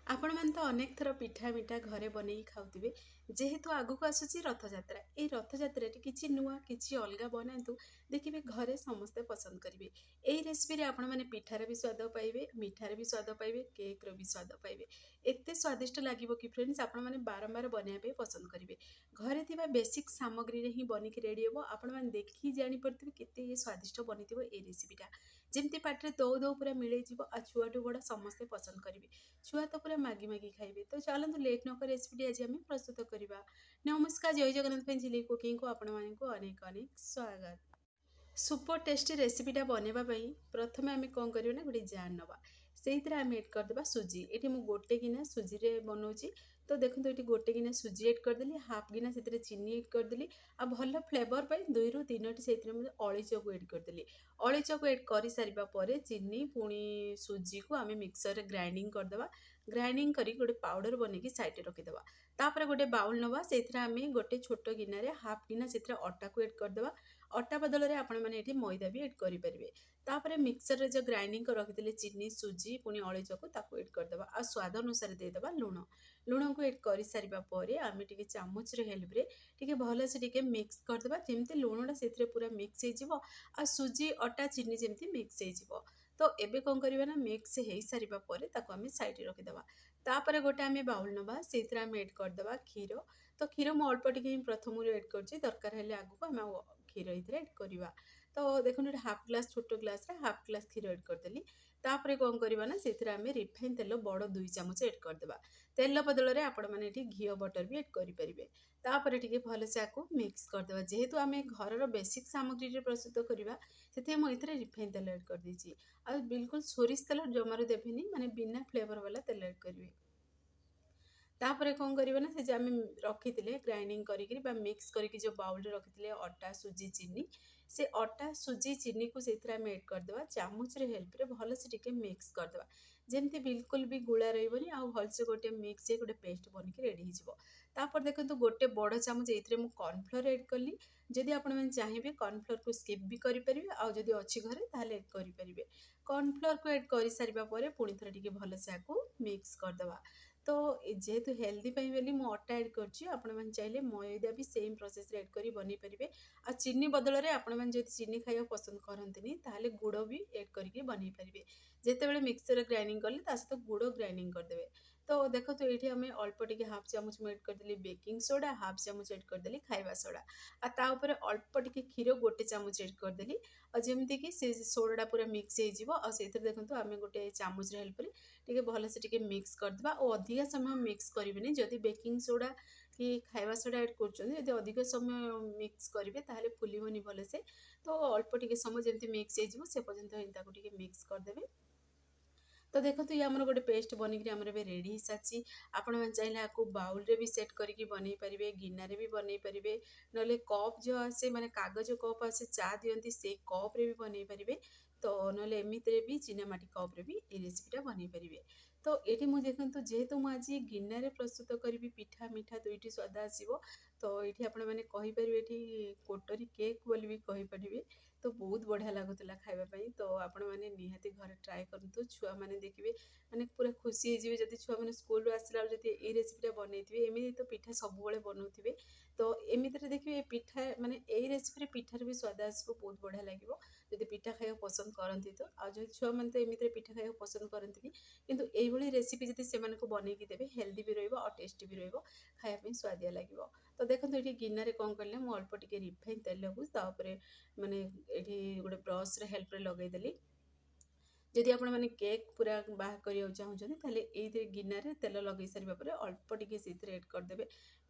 आपण ମାନେ ତ ଅନେକ ଥର ପିଠା ମିଠା ଘରେ ବନେଇକି ଖାଉଥିବେ। ଯେହେତୁ ଆଗକୁ ଆସୁଛି ରଥଯାତ୍ରା, ଏଇ ରଥଯାତ୍ରାରେ କିଛି ନୂଆ କିଛି ଅଲଗା ବନାନ୍ତୁ, ଦେଖିବେ ଘରେ ସମସ୍ତେ ପସନ୍ଦ କରିବେ। ଏଇ ରେସିପିରେ ଆପଣମାନେ ପିଠାର ବି ସ୍ୱାଦ ପାଇବେ, ମିଠାର ବି ସ୍ୱାଦ ପାଇବେ, କେକ୍ର ବି ସ୍ୱାଦ ପାଇବେ। ଏତେ ସ୍ୱାଦିଷ୍ଟ ଲାଗିବ କି ଫ୍ରେଣ୍ଡସ୍, ଆପଣମାନେ ବାରମ୍ବାର ବନେଇବା ପାଇଁ ପସନ୍ଦ କରିବେ। ଘରେ ଥିବା ବେସିକ୍ ସାମଗ୍ରୀରେ ହିଁ ବନିକି ରେଡ଼ି ହେବ। ଆପଣମାନେ ଦେଖି ଜାଣିପାରୁଥିବେ କେତେ ଇଏ ସ୍ୱାଦିଷ୍ଟ ବନିଥିବ ଏଇ ରେସିପିଟା। ଯେମିତି ପାଟିରେ ଦଉ ଦଉ ପୁରା ମିଳେଇଯିବ, ଆଉ ଛୁଆଠୁ ବଡ଼ ସମସ୍ତେ ପସନ୍ଦ କରିବେ। ଛୁଆ ତ ପୁରା ମାଗି ମାଗି ଖାଇବେ। ତ ଚାଲନ୍ତୁ ଲେଟ୍ ନ କରି ରେସିପିଟି ଆଜି ଆମେ ପ୍ରସ୍ତୁତ କରିବା। ନମସ୍କାର, ଜୟ ଜଗନ୍ନାଥ ପାଇଁ ଝିଲି କୁକିଂକୁ ଆପଣମାନଙ୍କୁ ଅନେକ ଅନେକ ସ୍ୱାଗତ। ସୁପର ଟେଷ୍ଟି ରେସିପିଟା ବନେଇବା ପାଇଁ ପ୍ରଥମେ ଆମେ କ'ଣ କରିବା ନା, ଗୋଟେ ଜାର୍ ନେବା। ସେଇଥିରେ ଆମେ ଏଡ଼୍ କରିଦେବା ସୁଜି। ଏଠି ମୁଁ ଗୋଟେ ଗିନା ସୁଜିରେ ବନାଉଛି। ତ ଦେଖନ୍ତୁ ଏଠି ଗୋଟେ ଗିନା ସୁଜି ଏଡ଼୍ କରିଦେଲି, ହାଫ୍ ଗିନା ସେଥିରେ ଚିନି ଏଡ଼୍ କରିଦେଲି, ଆଉ ଭଲ ଫ୍ଲେଭର ପାଇଁ 2ରୁ 3ଟି ସେଇଥିରେ ମୁଁ ଅଳେଇଚକୁ ଏଡ଼୍ କରିଦେଲି। ଅଳେଇଚକୁ ଏଡ଼୍ କରିସାରିବା ପରେ ଚିନି ପୁଣି ସୁଜିକୁ ଆମେ ମିକ୍ସରରେ ଗ୍ରାଇଣ୍ଡିଙ୍ଗ କରିଦେବା। ଗ୍ରାଇଣ୍ଡିଙ୍ଗ କରି ଗୋଟେ ପାଉଡ଼ର ବନେଇକି ସାଇଡ଼ରେ ରଖିଦେବା। ତାପରେ ଗୋଟେ ବାଉଲ୍ ନେବା, ସେଇଥିରେ ଆମେ ଗୋଟେ ଛୋଟ ଗିନାରେ ହାଫ୍ ଗିନା ସେଥିରେ ଅଟାକୁ ଏଡ଼୍ କରିଦେବା। ଅଟା ବଦଳରେ ଆପଣମାନେ ଏଠି ମଇଦା ବି ଏଡ଼୍ କରିପାରିବେ। ତାପରେ ମିକ୍ସରରେ ଯେଉଁ ଗ୍ରାଇଣ୍ଡିଙ୍ଗ କରି ରଖିଥିଲେ ଚିନି ସୁଜି ପୁଣି ଅଳେଇଚକୁ ତାକୁ ଏଡ଼୍ କରିଦେବା, ଆଉ ସ୍ୱାଦ ଅନୁସାରେ ଦେଇଦେବା ଲୁଣ। ଲୁଣକୁ ଏଡ଼୍ କରିସାରିବା ପରେ ଆମେ ଟିକେ ଚାମଚର ହେଲ୍ପରେ ଟିକେ ଭଲସେ ଟିକେ ମିକ୍ସ କରିଦେବା, ଯେମିତି ଲୁଣଟା ସେଥିରେ ପୁରା ମିକ୍ସ ହେଇଯିବ, ଆଉ ସୁଜି ଅଟା ଚିନି ଯେମିତି ମିକ୍ସ ହେଇଯିବ। ତ ଏବେ କ'ଣ କରିବା ନା, ମିକ୍ସ ହେଇସାରିବା ପରେ ତାକୁ ଆମେ ସାଇଡ଼ରେ ରଖିଦେବା। ତାପରେ ଗୋଟେ ଆମେ ବାଉଲ୍ ନେବା, ସେଇଥିରେ ଆମେ ଏଡ଼୍ କରିଦେବା କ୍ଷୀର। ତ କ୍ଷୀର ମୁଁ ଅଳ୍ପ ଟିକେ ହିଁ ପ୍ରଥମରୁ ଏଡ଼୍ କରିଛି, ଦରକାର ହେଲେ ଆଗକୁ ଆମେ ଆଉ କ୍ଷୀର ଏଥିରେ ଏଡ଼୍ କରିବା। ତ ଦେଖନ୍ତୁ ଏଠି ହାଫ୍ ଗ୍ଲାସ୍, ଛୋଟ ଗ୍ଲାସ୍ରେ ହାଫ୍ ଗ୍ଲାସ୍ କ୍ଷୀର ଏଡ଼୍ କରିଦେଲି। ତାପରେ କ'ଣ କରିବା ନା, ସେଥିରେ ଆମେ ରିଫାଇନ୍ ତେଲ ବଡ଼ 2 ଚାମଚ ଏଡ଼୍ କରିଦେବା। ତେଲ ବଦଳରେ ଆପଣମାନେ ଏଠି ଘିଅ ବଟର ବି ଏଡ଼୍ କରିପାରିବେ। ତାପରେ ଟିକେ ଭଲସେ ଆକୁ ମିକ୍ସ କରିଦେବା। ଯେହେତୁ ଆମେ ଘରର ବେସିକ୍ ସାମଗ୍ରୀରେ ପ୍ରସ୍ତୁତ କରିବା, ସେଥିପାଇଁ ମୁଁ ଏଥିରେ ରିଫାଇନ୍ ତେଲ ଏଡ଼୍ କରିଦେଇଛି। ଆଉ ବିଲକୁଲ ସୋରିଷ ତେଲ ଜମାରୁ ଦେବେନି, ମାନେ ବିନା ଫ୍ଲେଭର ବାଲା ତେଲ ଏଡ଼୍ କରିବେ। ତାପରେ କ'ଣ କରିବେ ନା, ସେ ଯେଉଁ ଆମେ ରଖିଥିଲେ ଗ୍ରାଇଣ୍ଡିଙ୍ଗ କରିକିରି ବା ମିକ୍ସ କରିକି ଯେଉଁ ବାଉଲରେ ରଖିଥିଲେ ଅଟା ସୁଜି ଚିନି, ସେ ଅଟା ସୁଜି ଚିନିକୁ ସେଇଥିରେ ଆମେ ଏଡ଼୍ କରିଦେବା। ଚାମଚର ହେଲ୍ପରେ ଭଲସେ ଟିକେ ମିକ୍ସ କରିଦେବା, ଯେମିତି ବିଲକୁଲ ବି ଗୁଳା ରହିବନି, ଆଉ ଭଲସେ ଗୋଟେ ମିକ୍ସ ହେଇ ଗୋଟେ ପେଷ୍ଟ ବନିକି ରେଡ଼ି ହେଇଯିବ। ତାପରେ ଦେଖନ୍ତୁ ଗୋଟେ ବଡ଼ ଚାମଚ ଏଇଥିରେ ମୁଁ କର୍ଣ୍ଣଫ୍ଲୋର ଏଡ଼୍ କଲି। ଯଦି ଆପଣମାନେ ଚାହିଁବେ କର୍ଣ୍ଣଫ୍ଲୋରକୁ ସ୍କିପ୍ ବି କରିପାରିବେ, ଆଉ ଯଦି ଅଛି ଘରେ ତାହେଲେ ଏଡ଼୍ କରିପାରିବେ। କର୍ଣ୍ଣଫ୍ଲୋରକୁ ଏଡ଼୍ କରିସାରିବା ପରେ ପୁଣି ଥରେ ଟିକେ ଭଲସେ ଆକୁ ମିକ୍ସ କରିଦେବା। ତ ଯେହେତୁ ହେଲ୍ଦି ପାଇଁ ବୋଲି ମୁଁ ଅଟା ଏଡ଼୍ କରିଛି, ଆପଣମାନେ ଚାହିଁଲେ ମଇଦା ବି ସେମ୍ ପ୍ରୋସେସ୍ରେ ଏଡ଼୍ କରି ବନେଇ ପାରିବେ। ଆଉ ଚିନି ବଦଳରେ ଆପଣମାନେ ଯଦି ଚିନି ଖାଇବାକୁ ପସନ୍ଦ କରନ୍ତିନି, ତାହେଲେ ଗୁଡ଼ ବି ଏଡ଼୍ କରିକି ବନେଇ ପାରିବେ। ଯେତେବେଳେ ମିକ୍ସରରେ ଗ୍ରାଇଣ୍ଡିଙ୍ଗ କଲେ ତା ସହିତ ଗୁଡ଼ ଗ୍ରାଇଣ୍ଡିଙ୍ଗ କରିଦେବେ। ତ ଦେଖନ୍ତୁ ଏଇଠି ଆମେ ଅଳ୍ପ ଟିକେ ହାଫ୍ ଚାମଚ ମୁଁ ଏଡ଼୍ କରିଦେଲି ବେକିଂ ସୋଡ଼ା, ହାଫ୍ ଚାମଚ ଏଡ଼୍ କରିଦେଲି ଖାଇବା ସୋଡ଼ା, ଆଉ ତା ଉପରେ ଅଳ୍ପ ଟିକେ କ୍ଷୀର ଗୋଟେ ଚାମଚ ଏଡ଼୍ କରିଦେଲି, ଆଉ ଯେମିତିକି ସେ ସୋଡ଼ାଟା ପୁରା ମିକ୍ସ ହେଇଯିବ। ଆଉ ସେଇଥିରେ ଦେଖନ୍ତୁ ଆମେ ଗୋଟେ ଚାମଚର ହେଲ୍ପରେ ଟିକେ ଭଲସେ ଟିକେ ମିକ୍ସ କରିଦେବା, ଆଉ ଅଧିକା ସମୟ ମିକ୍ସ କରିବେନି। ଯଦି ବେକିଂ ସୋଡ଼ା କି ଖାଇବା ସୋଡ଼ା ଏଡ଼୍ କରୁଛନ୍ତି, ଯଦି ଅଧିକ ସମୟ ମିକ୍ସ କରିବେ ତାହେଲେ ଫୁଲିବନି ଭଲସେ। ତ ଅଳ୍ପ ଟିକେ ସମୟ ଯେମିତି ମିକ୍ସ ହେଇଯିବ ସେ ପର୍ଯ୍ୟନ୍ତ ହିଁ ତାକୁ ଟିକେ ମିକ୍ସ କରିଦେବେ। ତ ଦେଖନ୍ତୁ ଇଏ ଆମର ଗୋଟେ ପେଷ୍ଟ ବନିକିରି ଆମର ଏବେ ରେଡ଼ି ହେଇସାରିଛି। ଆପଣମାନେ ଚାହିଁଲେ ଆକୁ ବାଉଲରେ ବି ସେଟ୍ କରିକି ବନେଇ ପାରିବେ, ଗିନାରେ ବି ବନେଇ ପାରିବେ, ନହେଲେ କପ୍ ଯେଉଁ ଆସେ ମାନେ କାଗଜ କପ୍ ଆସେ ଚା ଦିଅନ୍ତି, ସେଇ କପ୍ରେ ବି ବନେଇ ପାରିବେ। ତ ନହେଲେ ଏମିତିରେ ବି ଚିନାମାଟି କପ୍ରେ ବି এই ରେସିପିଟା ବନେଇ ପାରିବେ। ତ ଏଠି ମୁଁ ଦେଖନ୍ତୁ ଯେହେତୁ ମୁଁ ଆଜି ଗିନାରେ ପ୍ରସ୍ତୁତ କରିବି, ପିଠା ମିଠା ଦୁଇଟି ସ୍ୱାଦ ଆସିବ। ତ ଏଇଠି ଆପଣମାନେ କହିପାରିବେ ଏଠି କୋଟରୀ କେକ୍ ବୋଲି ବି କହିପାରିବେ। ତ ବହୁତ ବଢ଼ିଆ ଲାଗୁଥିଲା ଖାଇବା ପାଇଁ। ତ ଆପଣମାନେ ନିହାତି ଘରେ ଟ୍ରାଏ କରନ୍ତୁ। ଛୁଆମାନେ ଦେଖିବେ ମାନେ ପୁରା ଖୁସି ହେଇଯିବେ, ଯଦି ଛୁଆମାନେ ସ୍କୁଲରୁ ଆସିଲା ବେଳେ ଯଦି ଏଇ ରେସିପିଟା ବନେଇଥିବେ। ଏମିତି ତ ପିଠା ସବୁବେଳେ ବନଉଥିବେ, ତ ଏମିତିରେ ଦେଖିବେ ଏ ପିଠା ମାନେ ଏଇ ରେସିପିରେ ପିଠାର ବି ସ୍ୱାଦ ଆସିବ, ବହୁତ ବଢ଼ିଆ ଲାଗିବ ଯଦି ପିଠା ଖାଇବାକୁ ପସନ୍ଦ କରନ୍ତି ତ। ଆଉ ଯଦି ଛୁଆମାନେ ତ ଏମିତିରେ ପିଠା ଖାଇବାକୁ ପସନ୍ଦ କରନ୍ତିନି, କିନ୍ତୁ ଏଇଭଳି ରେସିପି ଯଦି ସେମାନଙ୍କୁ ବନେଇକି ଦେବେ, ହେଲ୍ଦି ବି ରହିବ ଆଉ ଟେଷ୍ଟି ବି ରହିବ, ଖାଇବା ପାଇଁ ସୁଆଦିଆ ଲାଗିବ। ତ ଦେଖନ୍ତୁ ଏଠି ଗିନାରେ କ'ଣ କଲେ, ମୁଁ ଅଳ୍ପ ଟିକେ ରିଫାଇନ୍ ତେଲକୁ ତା ଉପରେ ମାନେ ଏଠି ଗୋଟେ ବ୍ରସ୍ର ହେଲ୍ପରେ ଲଗେଇଦେଲି। ଯଦି ଆପଣମାନେ କେକ୍ ପୁରା ବାହାର କରିବାକୁ ଚାହୁଁଛନ୍ତି, ତାହେଲେ ଏଇଥିରେ ଗିନାରେ ତେଲ ଲଗେଇ ସାରିବା ପରେ ଅଳ୍ପ ଟିକେ ସେଇଥିରେ ଏଡ଼୍ କରିଦେବେ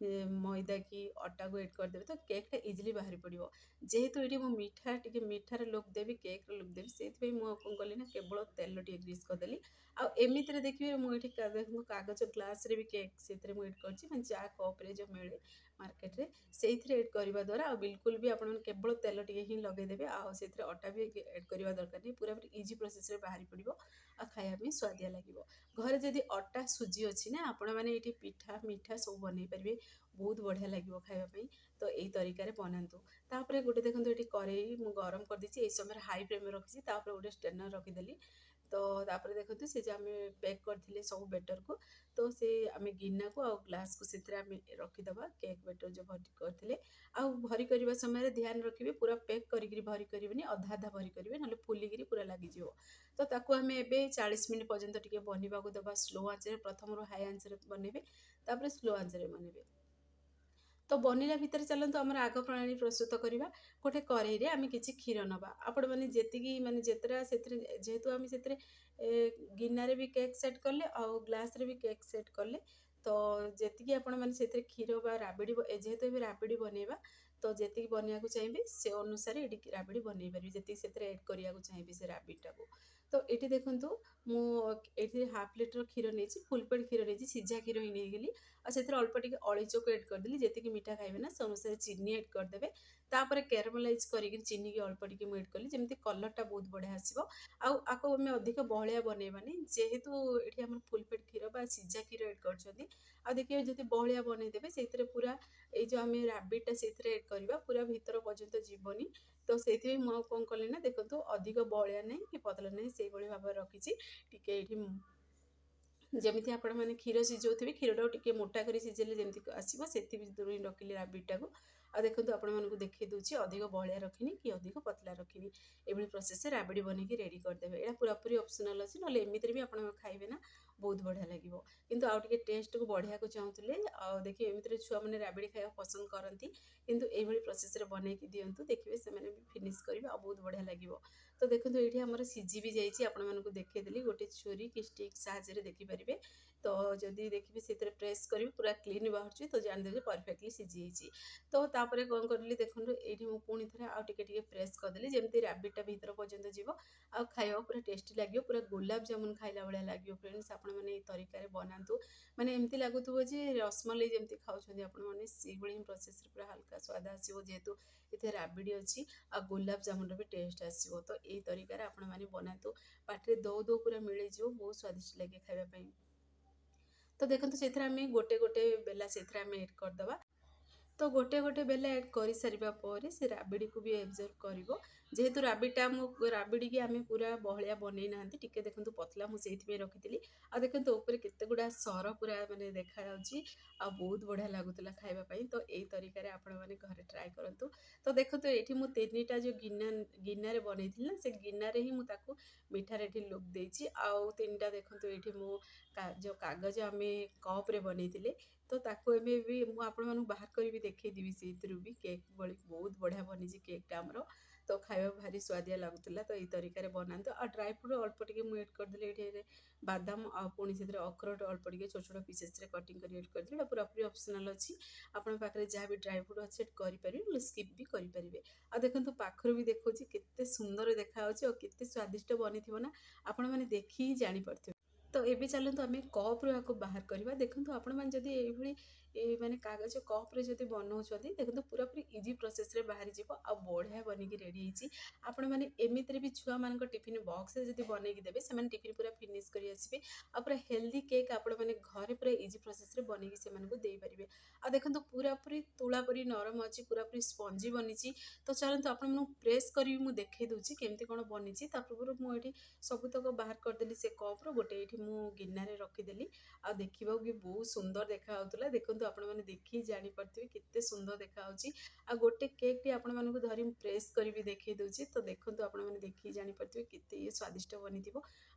ମଇଦା କି ଅଟାକୁ ଏଡ଼୍ କରିଦେବେ, ତ କେକ୍ଟା ଇଜିଲି ବାହାରି ପଡ଼ିବ। ଯେହେତୁ ଏଠି ମୁଁ ମିଠା ଟିକେ ମିଠାର ଲୁକ୍ ଦେବି, କେକ୍ର ଲୁକ୍ ଦେବି, ସେଇଥିପାଇଁ ମୁଁ କ'ଣ କଲି ନା, କେବଳ ତେଲ ଟିକେ ଗ୍ରୀସ୍ କରିଦେଲି। ଆଉ ଏମିତିରେ ଦେଖିବେ ମୁଁ ଏଠି କାଗଜ ଗ୍ଲାସ୍ରେ ବି କେକ୍ ସେଥିରେ ମୁଁ ଏଡ଼୍ କରିଛି, ମାନେ ଚା କପ୍ରେ ଯେଉଁ ମିଳେ ମାର୍କେଟରେ, ସେଇଥିରେ ଏଡ଼୍ କରିବା ଦ୍ୱାରା ଆଉ ବିଲକୁଲ ବି ଆପଣମାନେ କେବଳ ତେଲ ଟିକେ ହିଁ ଲଗେଇଦେବେ, ଆଉ ସେଥିରେ ଅଟା ବି ଏଡ଼୍ କରିବା ଦରକାର ନାହିଁ। ପୁରାପୁରି ଇଜି ପ୍ରୋସେସ୍ରେ ବାହାରି ପଡ଼ିବ, ଆଉ ଖାଇବା ପାଇଁ ସୁଆଦିଆ ଲାଗିବ। ଘରେ ଯଦି ଅଟା ସୁଜି ଅଛି ନା, ଆପଣମାନେ ଏଠି ପିଠା ମିଠା ସବୁ ବନେଇ ପାରିବେ, ବହୁତ ବଢ଼ିଆ ଲାଗିବ ଖାଇବା ପାଇଁ। ତ ଏଇ ତରିକାରେ ବନାନ୍ତୁ। ତାପରେ ଗୋଟେ ଦେଖନ୍ତୁ ଏଠି କରେଇ ମୁଁ ଗରମ କରିଦେଇଛି, ଏଇ ସମୟରେ ହାଇ ଫ୍ଲେମ୍ରେ ରଖିଛି। ତାପରେ ଗୋଟେ ଷ୍ଟେନର୍ ରଖିଦେଲି। तो तापर देखते से आम पैक करते सब बेटर को तो से आम गिना को आउ ग्लास को से रखीदे केक बेटर जो भरी करते आउ भरी करने समय ध्यान रखिए पूरा पैक करी भरी करेंगे अधा अधा भरी करेंगे ना फुलिकी पूरा लगिज तो ताकू आम ए 40 मिनट पर्यंत टे बनवा देवा स्लो आंच प्रथम हाई आंच बनइबे तापर स्लो आंच बनइबे तो बनला भितर चलतु आम आग प्रणाली प्रस्तुत करवा गोटे कड़े आम कि क्षीर नवा आपण मैंने जी मानते जितरा से जेहेतु आम से गिनारे भी केक सेट कले आउ ग्लास रे भी केक सेट कले तो जी आपण मैंने क्षीर राबिड़ी जेहेतु राबिड़ी बनइबा तो जी बनवाक चाहिए से अनुसार ये राबिड़ी बनई पारि जी से एड करने चाहिए से राबिड़ा को तो ये देखूँ मुझे हाफ लिटर क्षीर नहीं फुल पेड क्षीर नहीं सीझा क्षीर ही नहीं गली और से अल्प टे अलीचक एड करदेली जी मीठा खाइबे ना से अनुसार चीनी एड करदे तापर कैरमलाइज करके चीनी की अल्प टे एड कली जमी कलरटा बहुत बढ़िया आसो आको आम अधिक बहलिया बनइबानी जेहेतु ये आम फुल पेड क्षीर बा सीझा क्षीर एड कर देखिए जब बहलिया बनईदेवे से पूरा ये जो आम राबिटा से एड करवा पूरा भीतर पर्यंत जीवनी तो से कौन कली ना देखो अधिक बहलिया नहीं कि पतला नहीं से भाव रखी टी जमी आपण मैंने क्षीर सीझे क्षीर टे मोटा कर सीझेले जमी आसो से दूर ही रखिली राबिटा को आ देखो आपण मानक देखी दूसरी अधिक बहलिया रखनी कि अधिक पतला रखनी ये प्रोसेस से राबिड़ी बनईकी रेडी करदे यहाँ पूरा पूरी ऑप्शनल अच्छी ना एमती भी आप खाइबे ना बहुत बढ़िया लगे किंतु आउ टे टेस्ट को बढ़िया को चाहूले देखिए एमती छुआ मैंने राबिड़ी खाया पसंद करती किंतु ये प्रोसेस बनईकी दिंतु देखिए से भी फिनिश करेंगे आ बहुत बढ़िया लगे तो देखो ये आमर सीझी भी जाइए आपको देखीदेली गोटे छुरी कि स्टिक साहाଯ୍य देखिपारे तो जदि देखिए से प्रेस करेंगे पूरा क्लीन बाहर तो जानदेवे परफेक्टली सीझी तो तापर कौन करी देखो ये पुणी थे आउ टे प्रेस करदेली जमी राबिटा भीतर पर्यंत जीव आ खाया पूरा टेस्टी लगे पूरा गुलाब जामुन खाइला भाया लगे फ्रेंड्स आपण मैंने तरीके बनातु मैंने एमती लगुव जे रसमलाई जमी खाऊँ आपने से ही प्रोसेस पूरा हल्का स्वाद आसो जेहेतु ये राबिड़ी अच्छी आ गुलाब जामुन भी टेस्ट आसो तो यही तरीके आपण मैंने बनातु पाटे दो दो पूरा मिल बहुत स्वादिष्ट लगे खावाई तो देखो से गोटे गोटे बेला से एड करदे तो गोटे गोटे बेला एड कर सारा पर से राबिड़ी को भी एब्जर्व कर जेहेतु राबिटा राबिड़ी की आम पूरा बहलिया बनई ना टी देखो पतला मुझे रखी आ देखो ऊपर केते गुड़ा सर पूरा मानने देखा आ बहुत बढ़िया लगुला खावाई तो यही तरीके आपण मैंने घर ट्राए करूँ तो देखो ये मुझे 3टा जो गिनारे बनई ना से गिनारे ही मुझे मीठार ये लुक देती आउ 3टा देखो ये जो कागज आम कप्रे बनई तो ताको एमे भी मु आपण मानू बाहर करी भी देखै दिबी सेतिर भी केक बड़ी बहुत बढ़िया बनी जी केकटा हमरो तो खाଇବା भारी स्वादिया लगुला तो यही तरीके बनाते आ ड्राई फ्रूट अल्प टे मुझे एड करदेली ये बादाम आ पुणी से अखरोट अल्प टे छोट छोट पीसेस कटिंग कर एड करदेली पूरा पूरी ऑप्शनल अच्छी आपण पाखे जहाँ भी ड्राई फ्रूट अच्छे करेंगे स्किप भी करेंगे आ देखो पाखर भी देखो केते सुंदर देखा केते स्वादिष्ट बनी ना आपण मैंने देखी ही जानीपे तो ये चलते आम कप्रू या बाहर करवा देखो आपण मैंने जदि ये माने कागज कप्रे जब बनाऊँ देखो पूरा पूरी इजी प्रोसेस रे बाहरी जीव आ बढ़िया बनिकी रेडी होती आपण मैंने एमती भी छुआ मान टिफिन बॉक्स जब बनईकी देवे से टिफिन पूरा फिनिश कर आसवे आ पूरा हेल्दी केक आपण मैंने घरे पूरा इजी प्रोसेस रे बनईकी से देपारे आ देखो पूरा पूरी तुला परी नरम अच्छी पूरा पूरी स्पंजी बनी तो चलते आपण प्रेस करी मुझे देखई दूसरी केमती कौन बनी पूर्व मुझे सबुतक बाहर करदेली से कप्र गोटे ये मुझे गिनारे रखीदेली आ देखा भी बहुत सुंदर देखा देखो आपण मैंने देखी जानीपे केते सुंदर देखा आ गोटे केक टी आपण मानक धरी प्रेस करी भी देखई दूसरी तो देखो आपण मैंने देखी जानीपे केते ये स्वादिष्ट बनी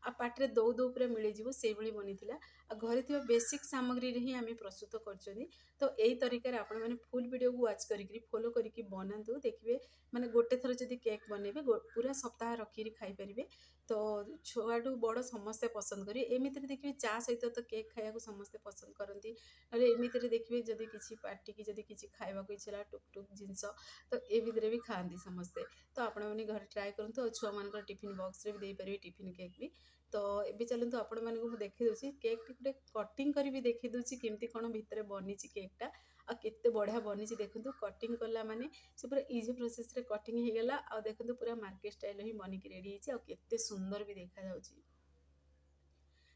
आ पाटे दौ दौ पूरा मिलଯିव से बनी आ घरे थी बेसिक सामग्री ही आम प्रस्तुत कर तो यही तरीके आपण मैंने फुल वीडियो को वाच करी फॉलो करके बनातु देखिए माने गोटे थर जब केक बनइबे पूरा सप्ताह रखी खाईपारे तो छुआठू बड़ समस्ते पसंद करेंगे एमती देखिए चा सहित तो केक खाया समस्ते पसंद करती ना एमती देखिए जदि किसी पार्टी की जदि किसी खावा इच्छा टुक टुक जिनस तो ये भितर भी खाती समस्ते तो आपण मैंने घर ट्राए करूँ और छुआ मान टिफिन बॉक्स रे भी दे पारे टिफिन केक भी तो ये चलते आपण मानक देखी दूसरी केक टी कटिंग करी भी देखी दूसरी केमती कौन भितर बनी केकटा आ केते बढ़िया बनी देखो कटिंग कला माने से पूरा इजी प्रोसेस रे कटिंग हो गला आ देखो पूरा मार्केट स्टाइल ही बनिकी रेडी होती आ केते सुंदर भी देखा जाउची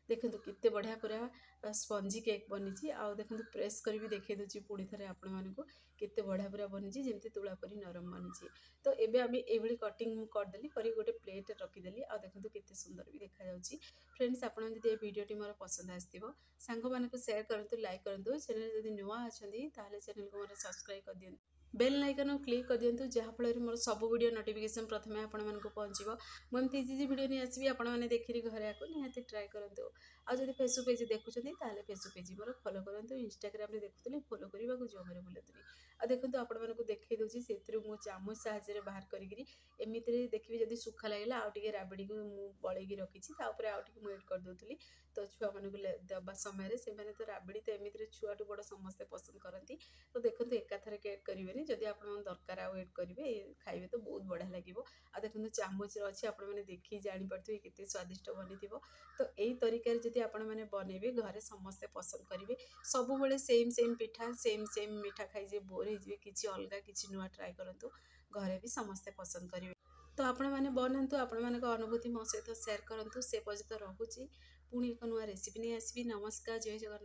देखंतु केते बढ़िया पूरा स्पंजी केक बनी आउ देखंतु प्रेस कर भी देखे दूची पुणी थे आपण मानक केते बढ़िया पूरा बनी जमी तुला परी नरम बनी। तो एबे आम ये कटिंग करदेली कर गोटे प्लेट रखीदेली आ देखंतु केते सुंदर भी देखा जाउची। फ्रेंड्स आपण जदि ए वीडियोटी मोर पसंद आसथिबो सांग मानक शेयर करंतु लाइक करंतु चैनल जदि नुआ अछंती ताले चैनल को मोर सब्सक्राइब कर दियंतु बेल आइकन क्लिक कर दियंतु जहाँफल मोर सब वीडियो नोटिफिकेशन प्रथमे आपण मानक पहुँचो। मुझे इजी वीडियो नहीं आसबि आपण मैंने देखिए घरे आको निहाती ट्राए करंतु। आज जब फेसबुक पेज देखुं ताले फेसबुक पेज मोर फॉलो करंतु इंस्टाग्राम देखुली फॉलो करने को जमारे भूलतुनि। आ देखो आपण मानक देखई दूसरी से मु चामच साहाଯ୍य बाहर करी एमती देखिए जब सुखा लगे आउ टे राबिड़ी को बड़े रखी आउ टे मुझे कर दूसरी। तो छुआ मानक देवा समय से तो राबिड़ी तो एमती छुआठू बड़ समस्ते पसंद करती। तो देखो एकाथर एड करेंगे जदि आप दरकार आउ एड करेंगे खाइबे तो बहुत बढ़िया लगे। आ देखो चामच अच्छी आपण मैंने देखी जापे केते स्वादिष्ट बनी। तो यही तरीके जदि आपण मैंने बनइबे घरे समस्ते पसंद करेंगे। सब बेले सेम सेम पिठा सेम सेम मीठा खाई बोर हो किसी अलग किसी नुआ ट्राए करूँ घरे भी समस्ते पसंद करेंगे। तो आपण मैंने बनातु आपण मान अनुभूति मो सहित शेयर करूँ से पर्यंत रोचे पुणी एक नुआ रेसिपी नहीं आसबि। नमस्कार, जय जगन्नाथ।